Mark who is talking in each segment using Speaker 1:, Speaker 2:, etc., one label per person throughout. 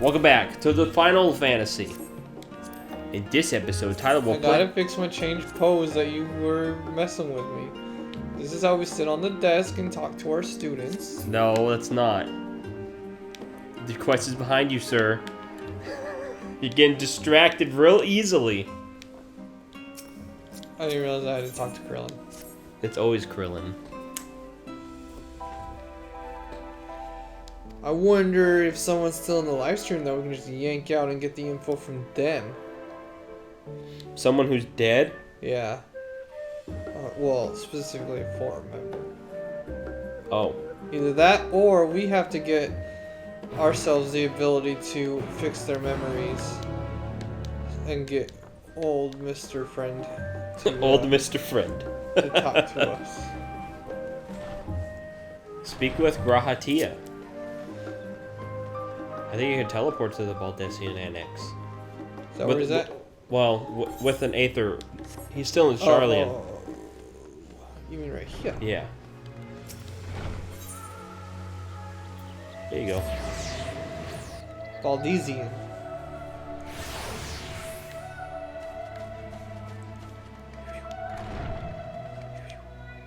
Speaker 1: Welcome back to the Final Fantasy. In this episode, Tyler will
Speaker 2: I gotta fix my change pose that you were messing with me. This is how we sit on the desk and talk to our students.
Speaker 1: No, that's not. The quest is behind you, sir. You're getting distracted real easily.
Speaker 2: I didn't realize I had to talk to Krillin.
Speaker 1: It's always Krillin.
Speaker 2: I wonder if someone's still in the live stream that we can just yank out and get the info from them.
Speaker 1: Someone who's dead?
Speaker 2: Yeah. Well, specifically a forum member.
Speaker 1: Oh.
Speaker 2: Either that, or we have to get ourselves the ability to fix their memories and get old Mr. Friend to,
Speaker 1: Old Mr. Friend.
Speaker 2: to talk to us.
Speaker 1: Speak with Grahatia. I think you can teleport to the Baldessian Annex.
Speaker 2: Is that where he's at?
Speaker 1: Well, with an Aether. He's still in Charlian.
Speaker 2: Oh. You mean right here?
Speaker 1: Yeah. There you go.
Speaker 2: Baldesian.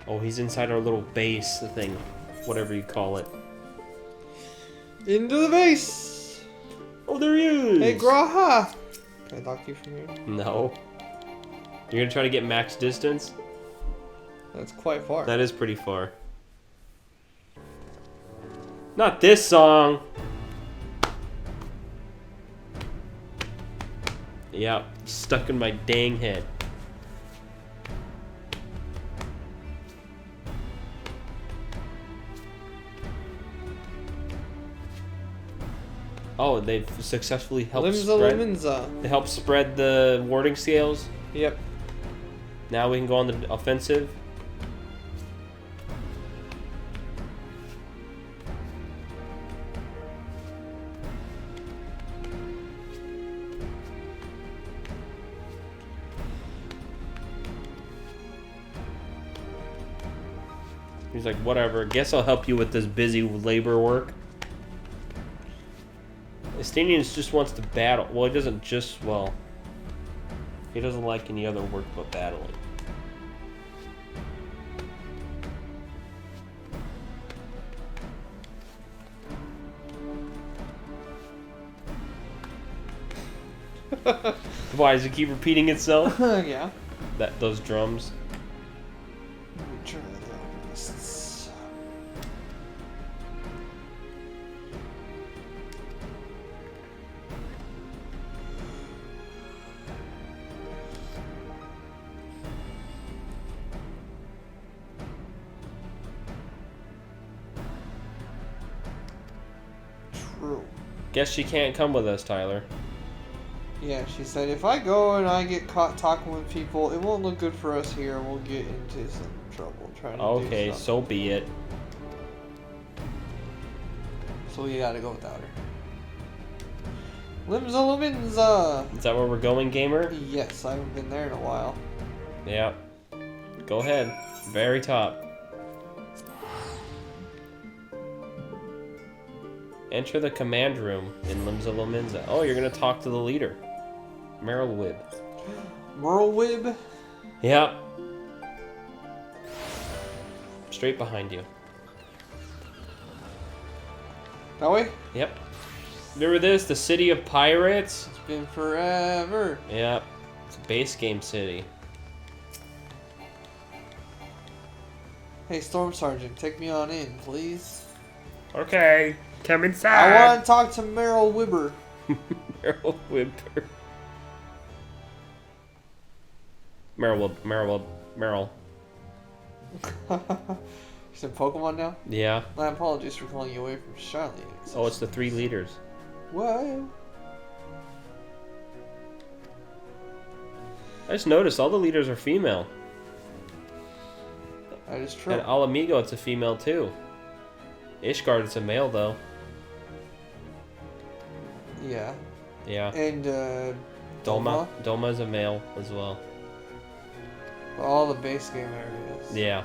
Speaker 1: Oh, he's inside our little base thing. Whatever you call it.
Speaker 2: Into the base!
Speaker 1: Oh, there he is!
Speaker 2: Hey, Graha! Can I talk to you from here?
Speaker 1: No. You're gonna try to get max distance?
Speaker 2: That's quite far.
Speaker 1: That is pretty far. Not this song! Yeah, stuck in my dang head. Oh, they've successfully helped
Speaker 2: Limza.
Speaker 1: They helped spread the warding scales.
Speaker 2: Yep.
Speaker 1: Now we can go on the offensive. He's like, whatever, guess I'll help you with this busy labor work. Estinians just wants to battle. Well, he doesn't just, well, he doesn't like any other work but battling. Why does it keep repeating itself?
Speaker 2: Yeah.
Speaker 1: Those drums.
Speaker 2: Let me try the lists. True.
Speaker 1: Guess she can't come with us, Tyler.
Speaker 2: Yeah, she said, if I go and I get caught talking with people, it won't look good for us here. We'll get into some trouble trying to do
Speaker 1: Okay,
Speaker 2: something.
Speaker 1: so be it.
Speaker 2: So we gotta go without her. Limza Luminza!
Speaker 1: Is that where we're going, gamer?
Speaker 2: Yes, I haven't been there in a while.
Speaker 1: Yeah. Go ahead. Very top. Enter the command room in Limza Lominza. Oh, you're gonna talk to the leader. Merylwib.
Speaker 2: Merylwib?
Speaker 1: Yep. Straight behind you.
Speaker 2: That way?
Speaker 1: Yep. Remember this? The city of pirates?
Speaker 2: It's been forever.
Speaker 1: Yep. It's a base game city.
Speaker 2: Hey, Storm Sergeant, take me on in, please.
Speaker 1: Okay. Come inside.
Speaker 2: I want to talk to Merylwibber.
Speaker 1: Merylwibber. Meryl.
Speaker 2: You said Pokemon now?
Speaker 1: Yeah.
Speaker 2: My apologies for calling you away from Charlotte.
Speaker 1: Oh, it's the 3 leaders.
Speaker 2: What?
Speaker 1: I just noticed all the leaders are female.
Speaker 2: That is true.
Speaker 1: And Alamigo, it's a female too. Ishgard, it's a male though.
Speaker 2: Yeah.
Speaker 1: Yeah.
Speaker 2: And,
Speaker 1: Doma is a male as well.
Speaker 2: All the base game areas.
Speaker 1: Yeah.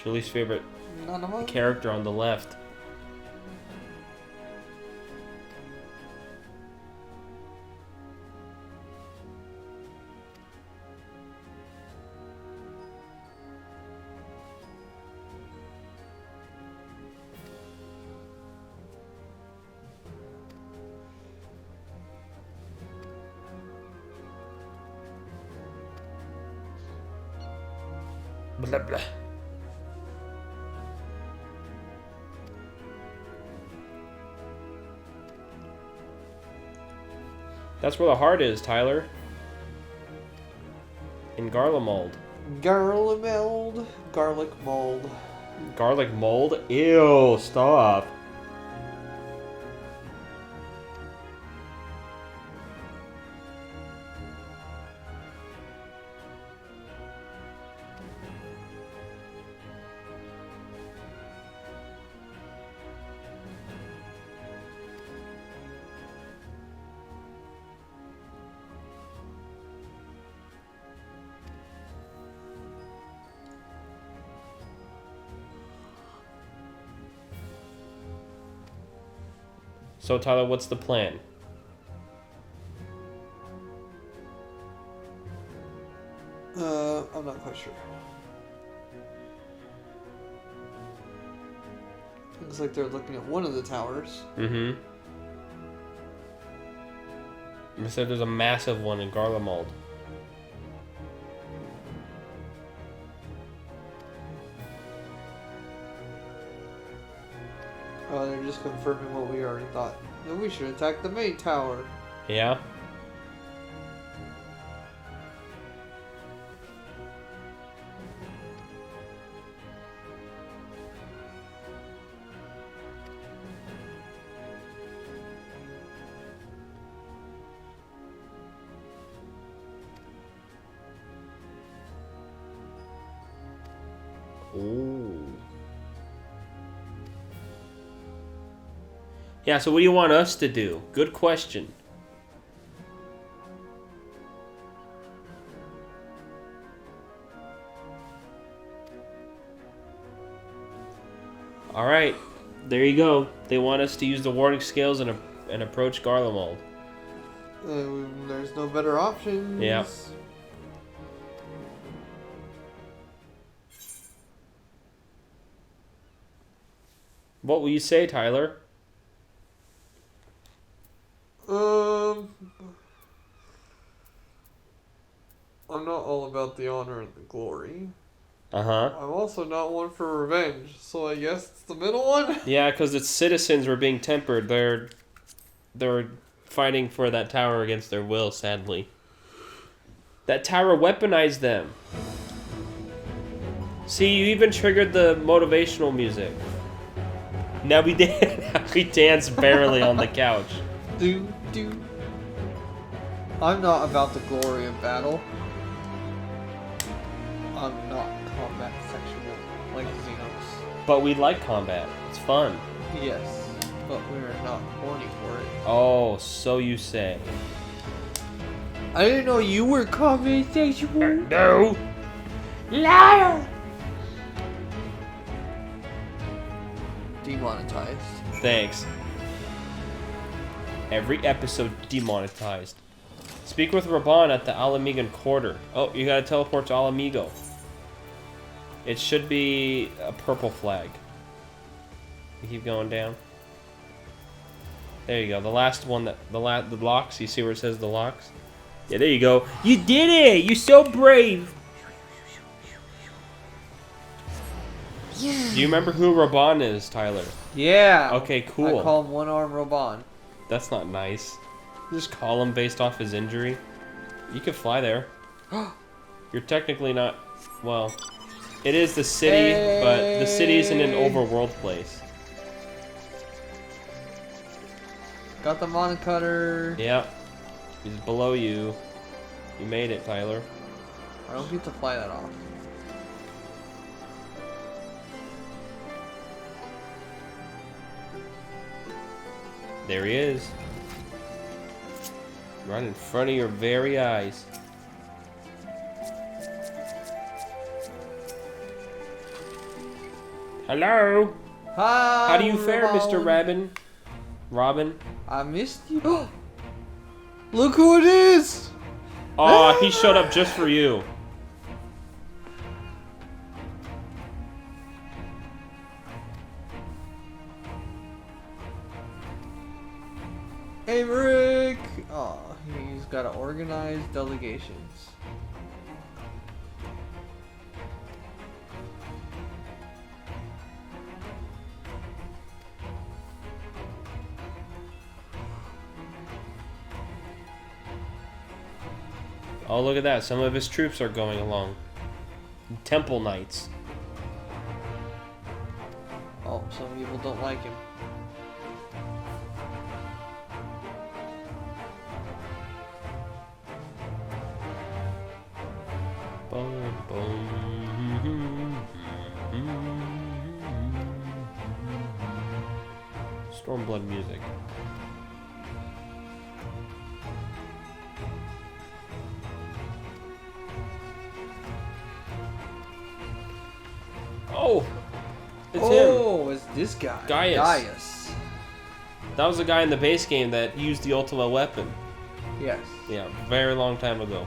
Speaker 1: What's your least favorite
Speaker 2: None of them?
Speaker 1: character on the left? Blah, blah. That's where the heart is, Tyler. In Garlemald.
Speaker 2: Garlemald. Garlic mold.
Speaker 1: Garlic mold? Ew, stop. So, Tyler, what's the plan?
Speaker 2: I'm not quite sure. Looks like they're looking at one of the towers.
Speaker 1: Mm-hmm. They said there's a massive one in Garlemald.
Speaker 2: Oh, they're just confirming what we already thought. Then we should attack the main tower.
Speaker 1: Yeah? Ooh. Yeah, so what do you want us to do? Good question. Alright, there you go. They want us to use the warding scales and approach Garlemald.
Speaker 2: There's no better options.
Speaker 1: Yeah. What will you say, Tyler?
Speaker 2: I'm not all about the honor and the glory.
Speaker 1: Uh-huh.
Speaker 2: I'm also not one for revenge, so I guess it's the middle one?
Speaker 1: Yeah, because its citizens were being tempered. They're fighting for that tower against their will, sadly. That tower weaponized them. See, you even triggered the motivational music. Now we dance barely on the couch.
Speaker 2: Do. I'm not about the glory of battle. I'm not combat sexual like Xenos.
Speaker 1: But we like combat. It's fun.
Speaker 2: Yes, but we're not horny for it.
Speaker 1: Oh, so you say.
Speaker 2: I didn't know you were combat sexual.
Speaker 1: No.
Speaker 2: Liar! Demonetized.
Speaker 1: Thanks. Every episode demonetized. Speak with Raban at the Alamigan Quarter. Oh, you gotta teleport to Alamigo. It should be a purple flag. You keep going down. There you go. The last one that the locks. You see where it says the locks? Yeah, there you go. You did it! You're so brave.
Speaker 2: Yeah.
Speaker 1: Do you remember who Raban is, Tyler?
Speaker 2: Yeah.
Speaker 1: Okay, cool.
Speaker 2: I call him One Arm Roban.
Speaker 1: That's not nice. Just call him based off his injury. You could fly there. You're technically not... Well, it is the city, but the city isn't an overworld place.
Speaker 2: Got the monocutter.
Speaker 1: Yeah. He's below you. You made it, Tyler.
Speaker 2: I don't get to fly that off.
Speaker 1: There he is. Right in front of your very eyes. Hello.
Speaker 2: Hi.
Speaker 1: How do you fare, Mr. Robin?
Speaker 2: I missed you. Look who it is.
Speaker 1: Aw, he showed up just for you.
Speaker 2: Rick. Oh, he's got to organize delegations.
Speaker 1: Oh, look at that. Some of his troops are going along. Temple Knights.
Speaker 2: Oh, some people don't like him.
Speaker 1: Boom, boom. Stormblood music. Oh! It's him.
Speaker 2: Oh, it's this guy.
Speaker 1: Gaius. That was the guy in the base game that used the ultimate weapon.
Speaker 2: Yes.
Speaker 1: Yeah, very long time ago.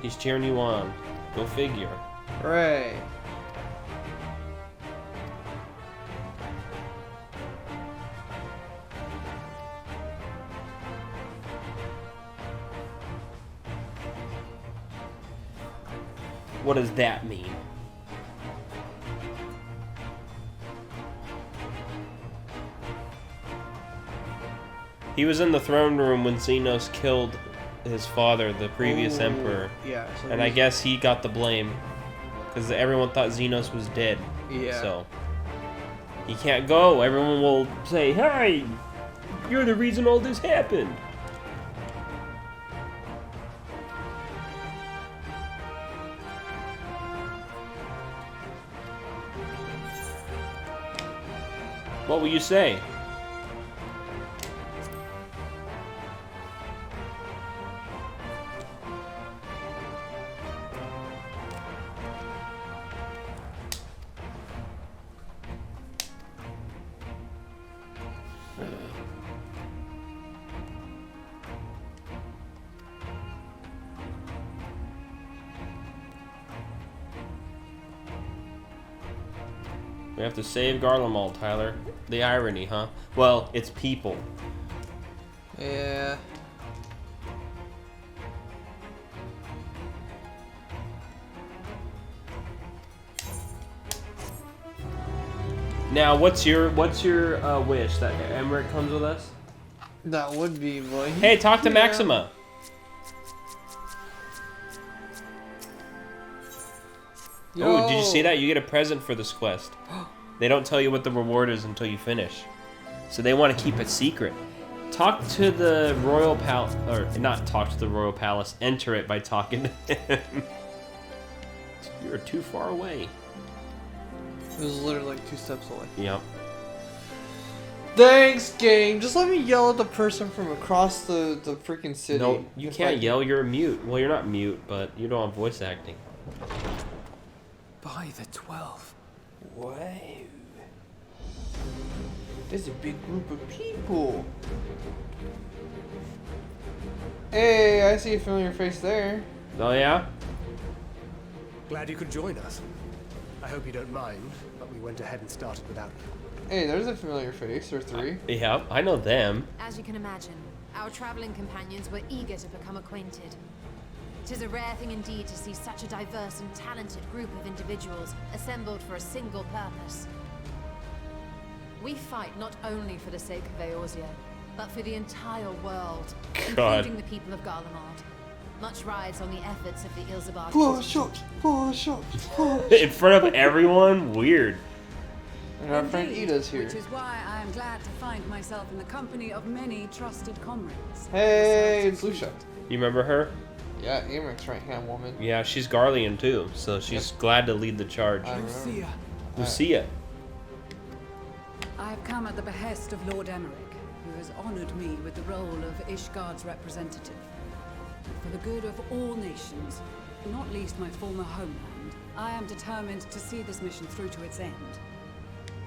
Speaker 1: He's cheering you on. Go figure.
Speaker 2: Right.
Speaker 1: What does that mean? He was in the throne room when Xenos killed his father, the previous emperor.
Speaker 2: Yeah. So
Speaker 1: And I guess he got the blame. Because everyone thought Xenos was dead.
Speaker 2: Yeah.
Speaker 1: So he can't go. Everyone will say, "Hey, you're the reason all this happened." What will you say? We have to save Garlemald, Tyler. The irony, huh? Well, it's people.
Speaker 2: Yeah.
Speaker 1: Now, what's your wish that Emmerich comes with us?
Speaker 2: That would be, boy.
Speaker 1: Hey, talk to Maxima. Oh, did you see that? You get a present for this quest. They don't tell you what the reward is until you finish. So they want to keep it secret. Talk to the royal palace, or not talk to the royal palace, enter it by talking to him. You're too far away.
Speaker 2: It was literally like 2 steps away.
Speaker 1: Yep.
Speaker 2: Thanks, game. Just let me yell at the person from across the freaking city.
Speaker 1: No, you can't yell. You're mute. Well, you're not mute, but you don't have voice acting.
Speaker 3: By the 12.
Speaker 2: Wow. There's a big group of people. Hey, I see a familiar face there.
Speaker 1: Oh, yeah?
Speaker 3: Glad you could join us. I hope you don't mind, but we went ahead and started without you.
Speaker 2: Hey, there's a familiar face, or 3.
Speaker 1: Yeah, I know them.
Speaker 4: As you can imagine, our traveling companions were eager to become acquainted. It is a rare thing indeed to see such a diverse and talented group of individuals assembled for a single purpose. We fight not only for the sake of Eorzea, but for the entire world, including the people of Garlemald. Much rides on the efforts of the Ilzabar.
Speaker 1: In front of everyone? Weird.
Speaker 2: And our friend Ida's here.
Speaker 5: Which is why I am glad to find myself in the company of many trusted comrades.
Speaker 2: Hey, it's Lucia.
Speaker 1: You remember her?
Speaker 2: Yeah, Emerich's right-hand woman.
Speaker 1: Yeah, she's Garlean too, so she's glad to lead the charge.
Speaker 2: I remember.
Speaker 1: Lucia.
Speaker 5: I have come at the behest of Lord Emmerich, who has honored me with the role of Ishgard's representative. For the good of all nations, not least my former homeland, I am determined to see this mission through to its end.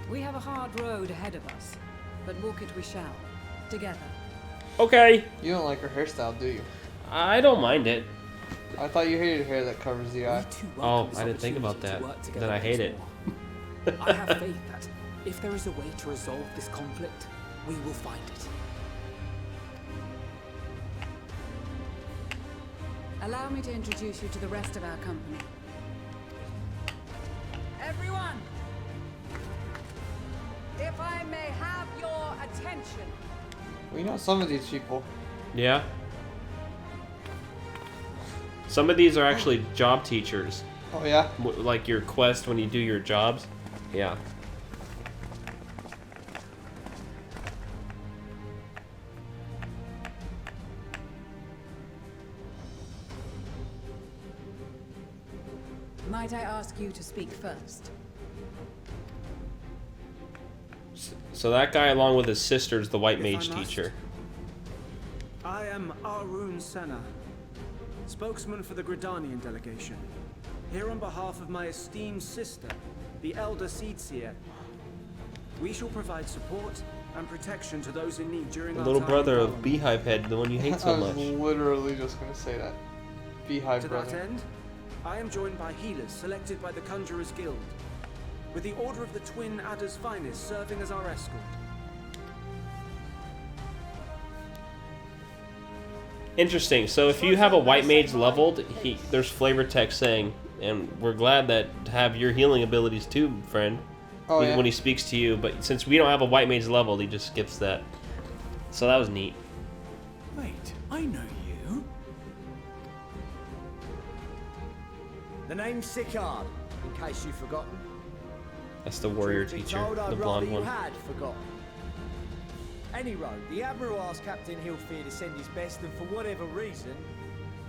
Speaker 5: We have a hard road ahead of us, but walk it we shall, together.
Speaker 1: Okay.
Speaker 2: You don't like her hairstyle, do you?
Speaker 1: I don't mind it.
Speaker 2: I thought you hated hair that covers the eye.
Speaker 1: Oh, I didn't think about that. Then I hate it.
Speaker 6: I have faith that if there is a way to resolve this conflict, we will find it.
Speaker 5: Allow me to introduce you to the rest of our company. Everyone! If I may have your attention.
Speaker 2: We know some of these people.
Speaker 1: Yeah. Some of these are actually job teachers.
Speaker 2: Oh yeah?
Speaker 1: Like your quest when you do your jobs. Yeah.
Speaker 5: Might I ask you to speak first?
Speaker 1: So that guy, along with his sister, is the white
Speaker 6: If
Speaker 1: mage
Speaker 6: I must.
Speaker 1: teacher.
Speaker 7: I am Arun Senna, spokesman for the Gridanian delegation. Here on behalf of my esteemed sister, the Elder Seedseer. We shall provide support and protection to those in need during
Speaker 1: The
Speaker 7: our
Speaker 1: little
Speaker 7: time
Speaker 1: brother
Speaker 7: in
Speaker 1: of
Speaker 7: Garlemald.
Speaker 1: Beehive Head, the one you hate so
Speaker 2: I was
Speaker 1: much.
Speaker 2: literally just gonna say that. Beehive
Speaker 7: To
Speaker 2: brother.
Speaker 7: that end, I am joined by healers selected by the Conjurers Guild, with the Order of the Twin Adder's Finest serving as our escort.
Speaker 1: Interesting. So if you have a white mage leveled, there's flavor text saying, and we're glad that to have your healing abilities too, friend.
Speaker 2: Oh yeah.
Speaker 1: When he speaks to you, but since we don't have a white mage leveled, he just skips that. So that was neat.
Speaker 6: Wait, I know you.
Speaker 8: The name's Sicard, in case you've forgotten.
Speaker 1: That's the warrior
Speaker 8: Truth be
Speaker 1: teacher,
Speaker 8: told,
Speaker 1: the
Speaker 8: I'd rather
Speaker 1: blonde
Speaker 8: you
Speaker 1: one.
Speaker 8: had forgotten. Any road, the Admiral asked Captain Hillfear to send his best, and for whatever reason,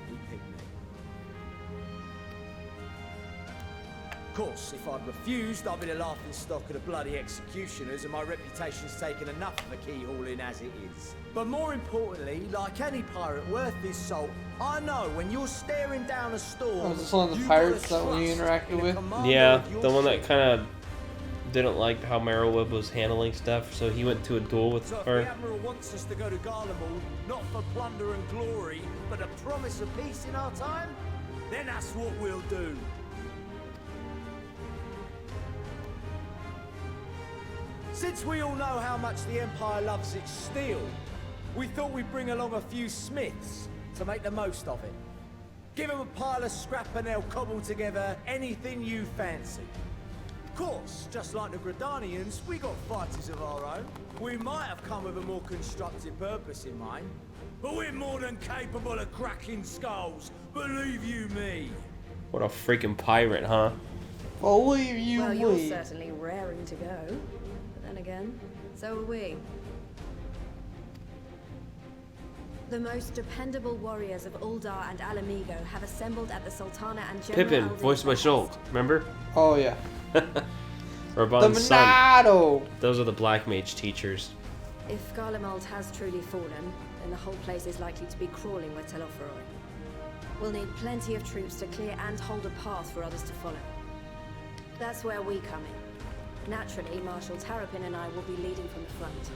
Speaker 8: he picked me. Of course, if I'd refused, I'd be the laughing stock of the bloody executioners, and my reputation's taken enough of a keyhauling as it is. But more importantly, like any pirate worth his salt, I know when you're staring down a storm.
Speaker 2: Oh, is this one of the
Speaker 8: you've
Speaker 2: pirates
Speaker 8: gotta
Speaker 2: that we
Speaker 8: trust
Speaker 2: interacted
Speaker 8: in a
Speaker 2: with?
Speaker 8: commander
Speaker 1: Yeah,
Speaker 8: of your
Speaker 1: the one that
Speaker 8: ship.
Speaker 1: kind of didn't like how Merylweb was handling stuff, so he went to a duel with
Speaker 8: So if
Speaker 1: her.
Speaker 8: the Admiral wants us to go to Garlemald, not for plunder and glory, but a promise of peace in our time, then that's what we'll do. Since we all know how much the Empire loves its steel, we thought we'd bring along a few smiths to make the most of it. Give them a pile of scrap and they'll cobble together anything you fancy. Of course, just like the Gridanians, we got fighters of our own. We might have come with a more constructive purpose in mind, but we're more than capable of cracking skulls, believe you me.
Speaker 1: What a freaking pirate, huh?
Speaker 2: Believe you
Speaker 4: Well, you're
Speaker 2: me.
Speaker 4: certainly raring to go. But then again, so are we. The most dependable warriors of Uldar and Alamigo have assembled at the Sultana and General
Speaker 1: Pippin,
Speaker 4: Alvin's
Speaker 1: voiced by
Speaker 4: behest.
Speaker 1: Schultz, remember?
Speaker 2: Oh yeah. The
Speaker 1: Raban's son.
Speaker 2: Monado!
Speaker 1: Those are the black mage teachers.
Speaker 4: If Garlemald has truly fallen, then the whole place is likely to be crawling with Telophoroi. We'll need plenty of troops to clear and hold a path for others to follow. That's where we come in. Naturally, Marshal Tarapin and I will be leading from the front.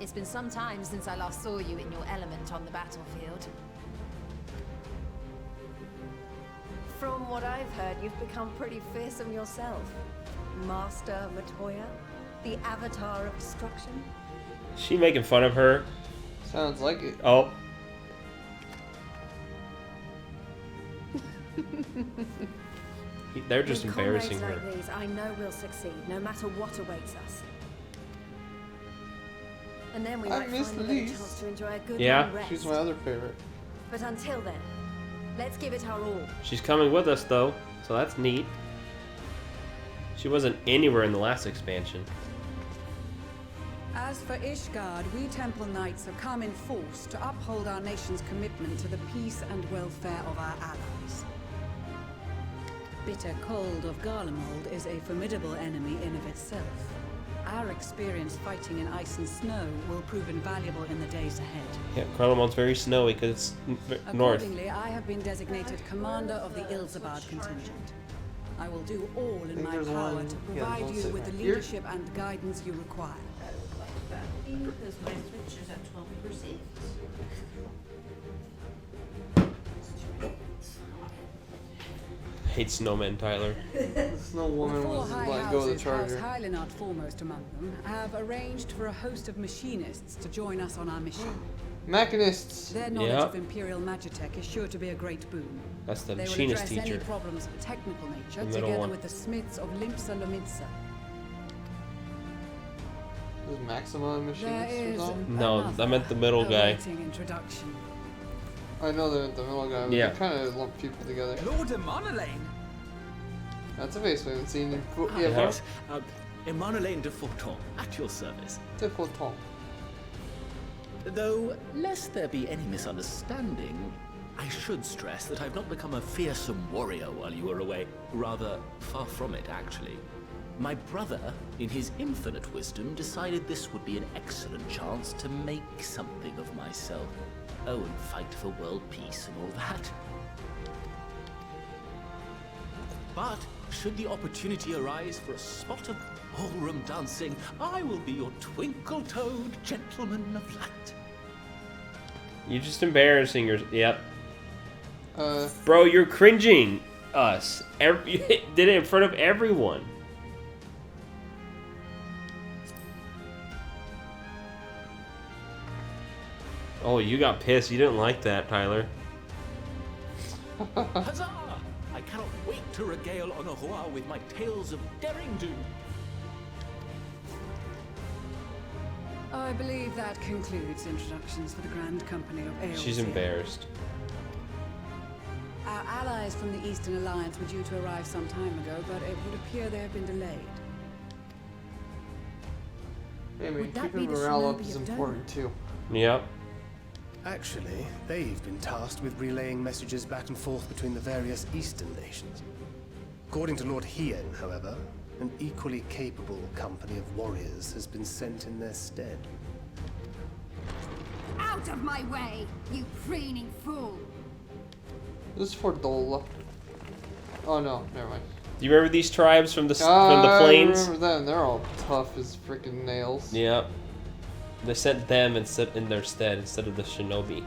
Speaker 4: It's been some time since I last saw you in your element on the battlefield. From what I've heard, you've become pretty fearsome yourself. Master Matoya, the avatar of destruction.
Speaker 1: Is she making fun of her?
Speaker 2: Sounds like it.
Speaker 1: Oh. They're just
Speaker 4: With
Speaker 1: embarrassing
Speaker 4: comrades
Speaker 1: her.
Speaker 4: like these, I know we'll succeed, no matter what awaits us. And then we
Speaker 2: I
Speaker 4: might
Speaker 2: miss
Speaker 4: finally get a
Speaker 2: Lise.
Speaker 4: chance to enjoy a good
Speaker 1: Yeah?
Speaker 4: long rest.
Speaker 2: She's my other favorite.
Speaker 4: But until then, let's give it our all.
Speaker 1: She's coming with us, though, so that's neat. She wasn't anywhere in the last expansion.
Speaker 5: As for Ishgard, we Temple Knights have come in force to uphold our nation's commitment to the peace and welfare of our allies. Bitter cold of Garlemald is a formidable enemy in of itself. Our experience fighting in ice and snow will prove invaluable in the days ahead.
Speaker 1: Yeah, Carlomon's very snowy because it's north.
Speaker 5: Accordingly, I have been designated commander of the Ilzabad contingent. I will do all in my
Speaker 2: there's
Speaker 5: power
Speaker 2: one-
Speaker 5: to
Speaker 2: yeah,
Speaker 5: provide
Speaker 2: there's one
Speaker 5: you
Speaker 2: sitting
Speaker 5: with the
Speaker 2: right here.
Speaker 5: leadership and guidance you require.
Speaker 9: Because my switch is at 12%.
Speaker 1: Hate snowmen, Tyler.
Speaker 2: This no woman
Speaker 5: The four
Speaker 2: was
Speaker 5: high
Speaker 2: letting go of the
Speaker 5: houses, House
Speaker 2: charger.
Speaker 5: Hylinart foremost among them, have arranged for a host of machinists to join us on our mission.
Speaker 2: Mechanists.
Speaker 5: Their knowledge
Speaker 1: Yep.
Speaker 5: of Imperial Magitech is sure to be a great boon.
Speaker 1: That's the
Speaker 5: They will
Speaker 1: machinist
Speaker 5: address any
Speaker 1: teacher.
Speaker 5: problems of a technical nature
Speaker 1: The middle
Speaker 5: together
Speaker 1: one.
Speaker 5: with the smiths of Limpsa Lomitsa.
Speaker 2: Is Maxima a
Speaker 5: There
Speaker 2: machinist or
Speaker 5: is
Speaker 2: something?
Speaker 1: No,
Speaker 5: another
Speaker 1: I meant the middle guy.
Speaker 5: awaiting introduction.
Speaker 2: I know they're the middle guy, but
Speaker 1: Yeah.
Speaker 2: they kind of lump people together.
Speaker 7: Lord Emanolaine!
Speaker 2: That's a face we haven't seen in.
Speaker 6: Ah,
Speaker 2: Yeah,
Speaker 1: yes.
Speaker 6: Emanolaine de Forton, at your service.
Speaker 2: Typical Tom.
Speaker 6: Though, lest there be any misunderstanding, I should stress that I've not become a fearsome warrior while you were away. Rather, far from it, actually. My brother, in his infinite wisdom, decided this would be an excellent chance to make something of myself. Oh, and fight for world peace and all that. But, should the opportunity arise for a spot of ballroom dancing, I will be your twinkle-toed gentleman of light.
Speaker 1: You're just embarrassing your. Yep.
Speaker 2: Uh,
Speaker 1: Bro, you're cringing us. You did it in front of everyone. Oh, you got pissed. You didn't like that, Tyler.
Speaker 6: Huzzah! I cannot wait to regale Honohua with my tales of daring do.
Speaker 5: I believe that concludes introductions for the Grand Company of Aeolus.
Speaker 1: She's embarrassed.
Speaker 5: Our allies from the Eastern Alliance were due to arrive some time ago, but it would appear they have been delayed.
Speaker 2: I mean,
Speaker 4: Would that
Speaker 2: keeping
Speaker 4: be the
Speaker 2: morale up
Speaker 4: shinobi
Speaker 2: is
Speaker 4: of Dome?
Speaker 2: important too.
Speaker 1: Yep.
Speaker 3: Actually, they've been tasked with relaying messages back and forth between the various Eastern nations. According to Lord Hien, however, an equally capable company of warriors has been sent in their stead.
Speaker 4: Out of my way, you preening fool!
Speaker 2: This is for Dola. Oh no, never mind.
Speaker 1: Do you remember these tribes from the plains?
Speaker 2: I remember them. They're all tough as freaking nails.
Speaker 1: Yep. They sent them in their stead instead of the shinobi.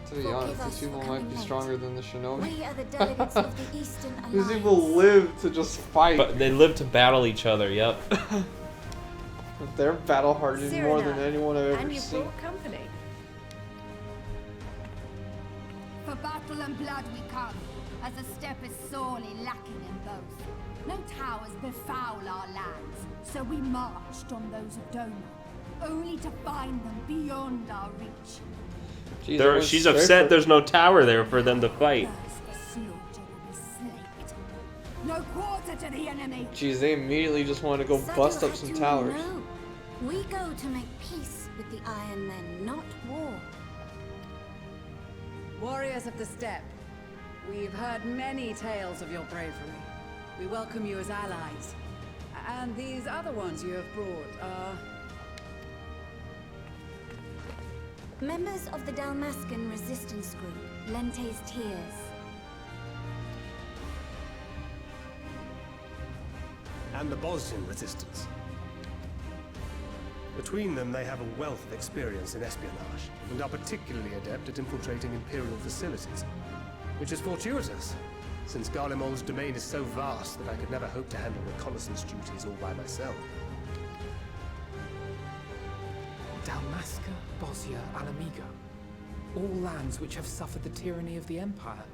Speaker 2: To be
Speaker 10: Forgive
Speaker 2: honest,
Speaker 10: us
Speaker 2: these people
Speaker 10: for
Speaker 2: might
Speaker 10: coming
Speaker 2: be
Speaker 10: late.
Speaker 2: stronger than the shinobi.
Speaker 10: We are the delegates of the Eastern Alliance.
Speaker 2: These people live to just fight.
Speaker 1: But they live to battle each other, yep.
Speaker 2: But they're battle hardened more than anyone I've ever
Speaker 9: And you
Speaker 2: seen.
Speaker 9: brought company.
Speaker 4: For battle and blood we come, as the steppe is sorely lacking in both. No towers befoul our lands, so we marched on those of Doma, only to find them beyond our reach.
Speaker 2: Jeez, I went
Speaker 1: She's
Speaker 2: straight
Speaker 1: upset
Speaker 2: for-
Speaker 1: there's no tower there for them to fight.
Speaker 4: Thus the slaughter will be slaked. No quarter to the enemy!
Speaker 2: Jeez, they immediately just wanted to go
Speaker 10: Sadu
Speaker 2: bust up some
Speaker 10: Hatun
Speaker 2: towers.
Speaker 10: will know. We go to make peace with the Iron Men, not war.
Speaker 5: Warriors of the Steppe, we've heard many tales of your bravery. We welcome you as allies. And these other ones you have brought are...
Speaker 10: Members of the Dalmascan resistance group, Lente's Tears.
Speaker 3: And the Bosnian resistance. Between them, they have a wealth of experience in espionage, and are particularly adept at infiltrating Imperial facilities. Which is fortuitous, since Garlemald's domain is so vast that I could never hope to handle reconnaissance duties all by myself.
Speaker 6: Dalmasca, Bosnia, Alamigo.
Speaker 7: All lands which have suffered the tyranny of the Empire.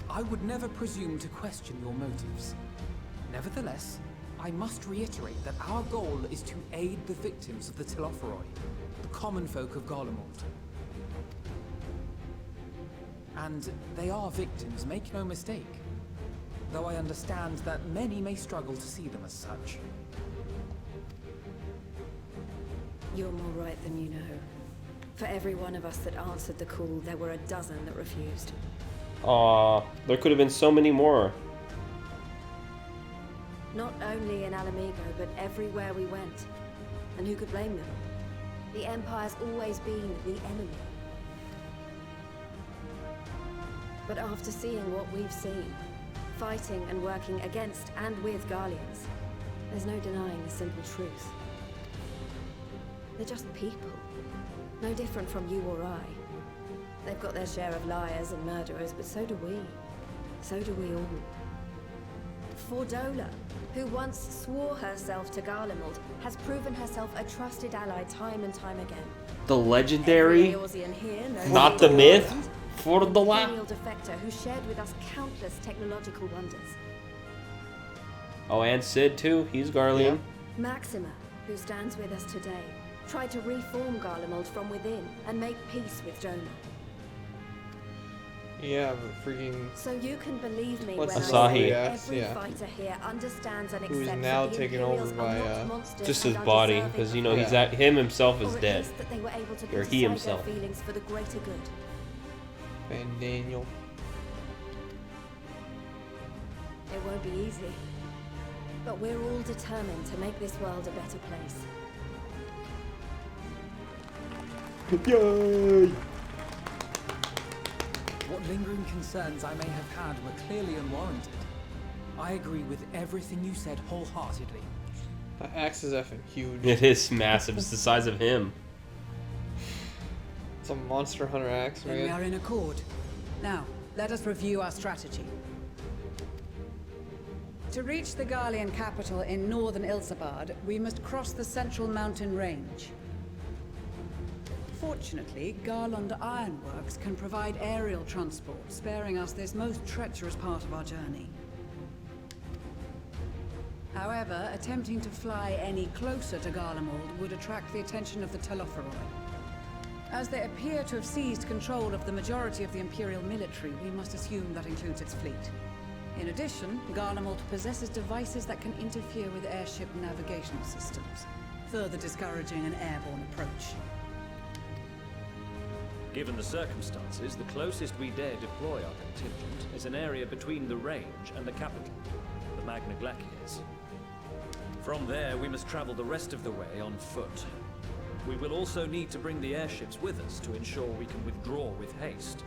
Speaker 7: I would never presume to question your motives. Nevertheless, I must reiterate that our goal is to aid the victims of the Telophoroi, the common folk of Garlemald. And they are victims, make no mistake. Though I understand that many may struggle to see them as such.
Speaker 11: You're more right than you know. For every one of us that answered the call, there were a dozen that refused.
Speaker 1: Aw, there could have been so many more.
Speaker 11: Not only in Alamigo, but everywhere we went. And who could blame them? The Empire's always been the enemy. But after seeing what we've seen, fighting and working against and with Garleans, there's no denying the simple truth. They're just people. No different from you or I. They've got their share of liars and murderers, but so do we. So do we all. Fordola, who once swore herself to Garlemald, has proven herself a trusted ally time and time again.
Speaker 1: The legendary,
Speaker 11: here
Speaker 1: not the myth, Fordola.
Speaker 11: Imperial defector who shared with us countless technological wonders.
Speaker 1: Oh, and Sid too. He's Garlean.
Speaker 11: Maxima, who stands with us today, tried to reform Garlemald from within and make peace with Jonah.
Speaker 2: Yeah, but freaking.
Speaker 11: So you can believe me
Speaker 2: What's
Speaker 11: when
Speaker 1: Asahi?
Speaker 11: I say every fighter here understands and
Speaker 2: Who's
Speaker 11: accepts
Speaker 2: now
Speaker 11: that the
Speaker 2: taken
Speaker 11: Imperials
Speaker 2: over by
Speaker 11: are not monsters
Speaker 1: Just
Speaker 11: and
Speaker 1: his body,
Speaker 11: undeserving
Speaker 1: because
Speaker 11: of
Speaker 1: you know
Speaker 11: death.
Speaker 1: he's at him himself is
Speaker 11: Or at
Speaker 1: dead.
Speaker 11: least that they were able to
Speaker 1: Or
Speaker 11: put
Speaker 1: he
Speaker 11: aside
Speaker 1: himself.
Speaker 11: their feelings for the greater good.
Speaker 2: And Daniel.
Speaker 11: It won't be easy, but we're all determined to make this world a better place.
Speaker 1: Yay!
Speaker 12: What lingering concerns I may have had were clearly unwarranted. I agree with everything you said wholeheartedly.
Speaker 2: That axe is effing huge.
Speaker 1: It is massive. It's the size of him.
Speaker 2: It's a monster hunter axe,
Speaker 5: Then we
Speaker 2: man.
Speaker 5: are in accord. Now, let us review our strategy. To reach the Garlean capital in northern Ilsabard, we must cross the central mountain range. Fortunately, Garland Ironworks can provide aerial transport, sparing us this most treacherous part of our journey. However, attempting to fly any closer to Garlemald would attract the attention of the Telophoroi. As they appear to have seized control of the majority of the Imperial military, we must assume that includes its fleet. In addition, Garlemald possesses devices that can interfere with airship navigation systems, further discouraging an airborne approach.
Speaker 13: Given the circumstances, the closest we dare deploy our contingent is an area between the range and the capital, the Magna Glaciers. From there, we must travel the rest of the way on foot. We will also need to bring the airships with us to ensure we can withdraw with haste.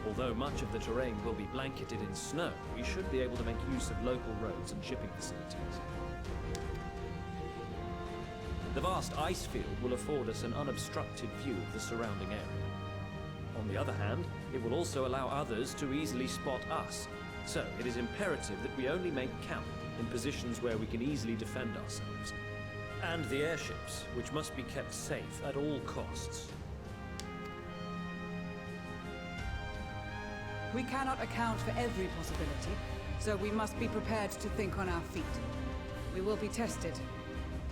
Speaker 13: Although much of the terrain will be blanketed in snow, we should be able to make use of local roads and shipping facilities. The vast ice field will afford us an unobstructed view of the surrounding area. On the other hand, it will also allow others to easily spot us, so it is imperative that we only make camp in positions where we can easily defend ourselves. And the airships, which must be kept safe at all costs.
Speaker 5: We cannot account for every possibility, so we must be prepared to think on our feet. We will be tested.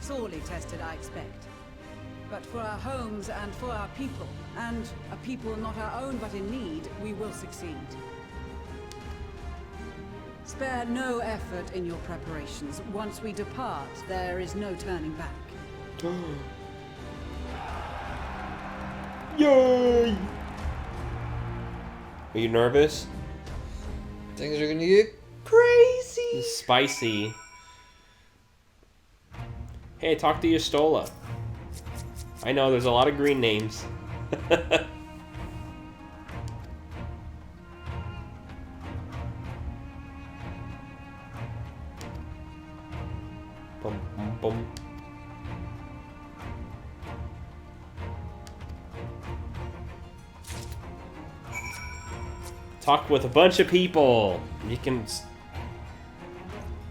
Speaker 5: Sorely tested, I expect. But for our homes and for our people, and a people not our own but in need, we will succeed. Spare no effort in your preparations. Once we depart, there is no turning back.
Speaker 1: Yay! Are you nervous?
Speaker 2: Things are gonna get crazy.
Speaker 1: Spicy. Hey, talk to Yastola. I know, there's a lot of green names. Bum, bum, bum. Talk with a bunch of people. You can...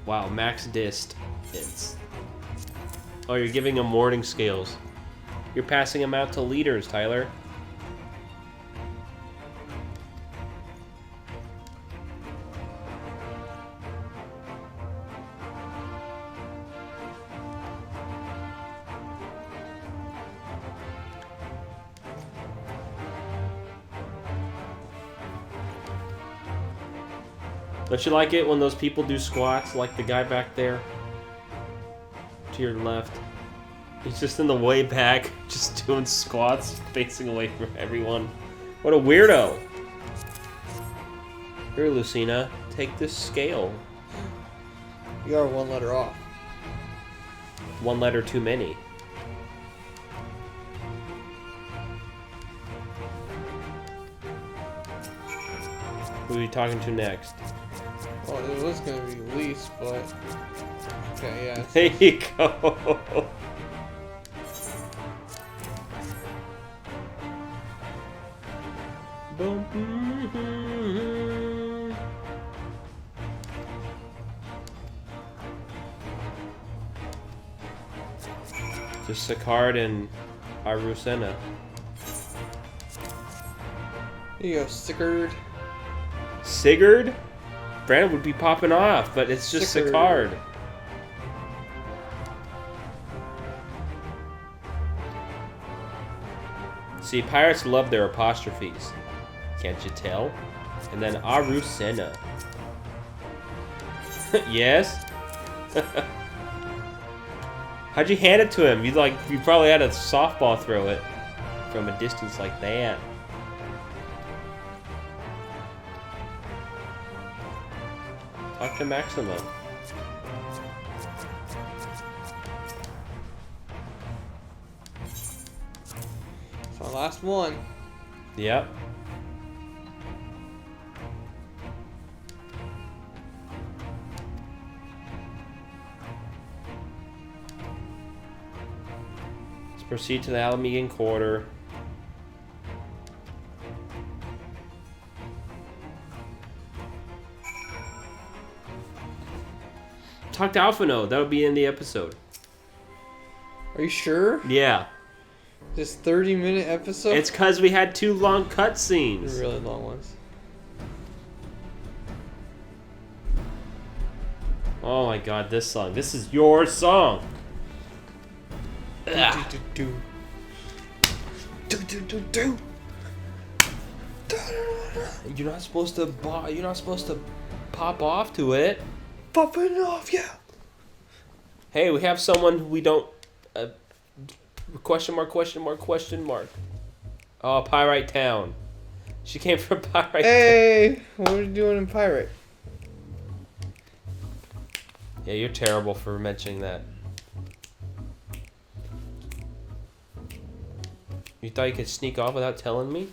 Speaker 1: Wow, max dist. It's... Oh, you're giving them warding scales. You're passing them out to leaders, Tyler. Don't you like it when those people do squats like the guy back there? To your left. He's just in the way back, just doing squats, facing away from everyone. What a weirdo. Here, Lucina, take this scale.
Speaker 2: You are one letter off.
Speaker 1: One letter too many. Who are you talking to next?
Speaker 2: Well, it was gonna be Lise, but okay, yeah.
Speaker 1: There you go. Just Sicard and Arusena.
Speaker 2: Here you go, Sigurd.
Speaker 1: Sigurd? Brandon would be popping off, but it's just Sicard. See, pirates love their apostrophes. Can't you tell? And then Arusena. Yes? How'd you hand it to him? You probably had a softball throw it from a distance like that. Talk to Maxima.
Speaker 2: It's our last one.
Speaker 1: Yep. Let's proceed to the Alamegan Quarter. Talk to Alphino. That'll be in the episode.
Speaker 2: Are you sure?
Speaker 1: Yeah.
Speaker 2: This 30-minute episode?
Speaker 1: It's because we had 2 long cutscenes.
Speaker 2: Really long ones.
Speaker 1: Oh my god, this song. This is your song.
Speaker 2: Do, do, do, do, do, do.
Speaker 1: You're not supposed to pop off to it.
Speaker 2: Popping off, yeah.
Speaker 1: Hey, we have someone who we don't question mark. Oh, Pyrite Town. She came from Pyrite
Speaker 2: Hey, what are you doing in Pirate?
Speaker 1: Yeah, you're terrible for mentioning that. You thought you could sneak off without telling me?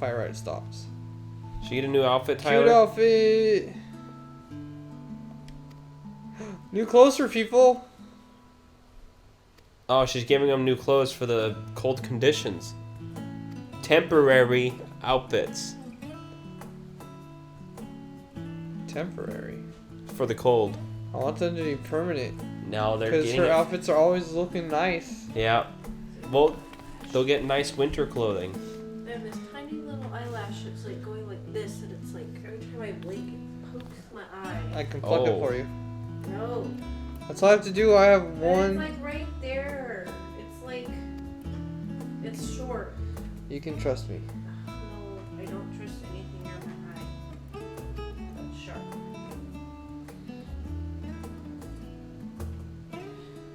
Speaker 2: Pirate stops.
Speaker 1: She get a new outfit, Tyler?
Speaker 2: Cute outfit. New clothes for people.
Speaker 1: Oh, she's giving them new clothes for the cold conditions. Temporary outfits.
Speaker 2: Temporary.
Speaker 1: For the cold.
Speaker 2: I want them to be permanent.
Speaker 1: Now they're
Speaker 2: Because
Speaker 1: getting
Speaker 2: her
Speaker 1: it.
Speaker 2: outfits are always looking nice.
Speaker 1: Yeah. Well, they'll get nice winter clothing.
Speaker 9: I have this tiny little eyelash that's like going like this, and it's like every time I blink, it pokes my eye.
Speaker 2: I can pluck it for you.
Speaker 9: No.
Speaker 2: That's all I have to do. I have
Speaker 9: But
Speaker 2: one.
Speaker 9: it's like right there. It's like, it's short.
Speaker 2: You can trust me.
Speaker 9: No, I don't trust anything near my eye. That's sharp.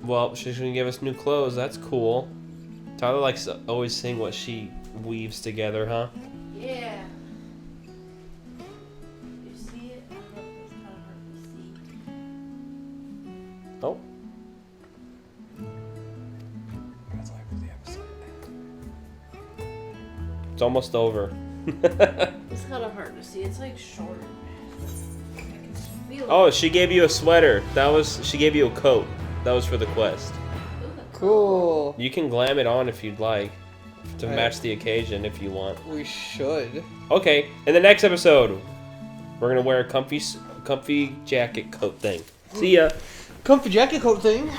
Speaker 1: Well, she's gonna give us new clothes. That's cool. Tyler likes to always seeing what she weaves together, huh?
Speaker 9: Yeah. You see it? I don't know if it's kind of hard to see.
Speaker 1: Oh.
Speaker 2: That's all for the episode.
Speaker 1: It's almost over.
Speaker 9: It's kind of hard to see. It's like short. I can feel it.
Speaker 1: Oh, she gave you a sweater. She gave you a coat. That was for the quest.
Speaker 2: Cool.
Speaker 1: You can glam it on if you'd like. To match the occasion if you want.
Speaker 2: We should.
Speaker 1: Okay, in the next episode, we're gonna wear a comfy jacket coat thing. See ya.
Speaker 2: Comfy jacket coat thing.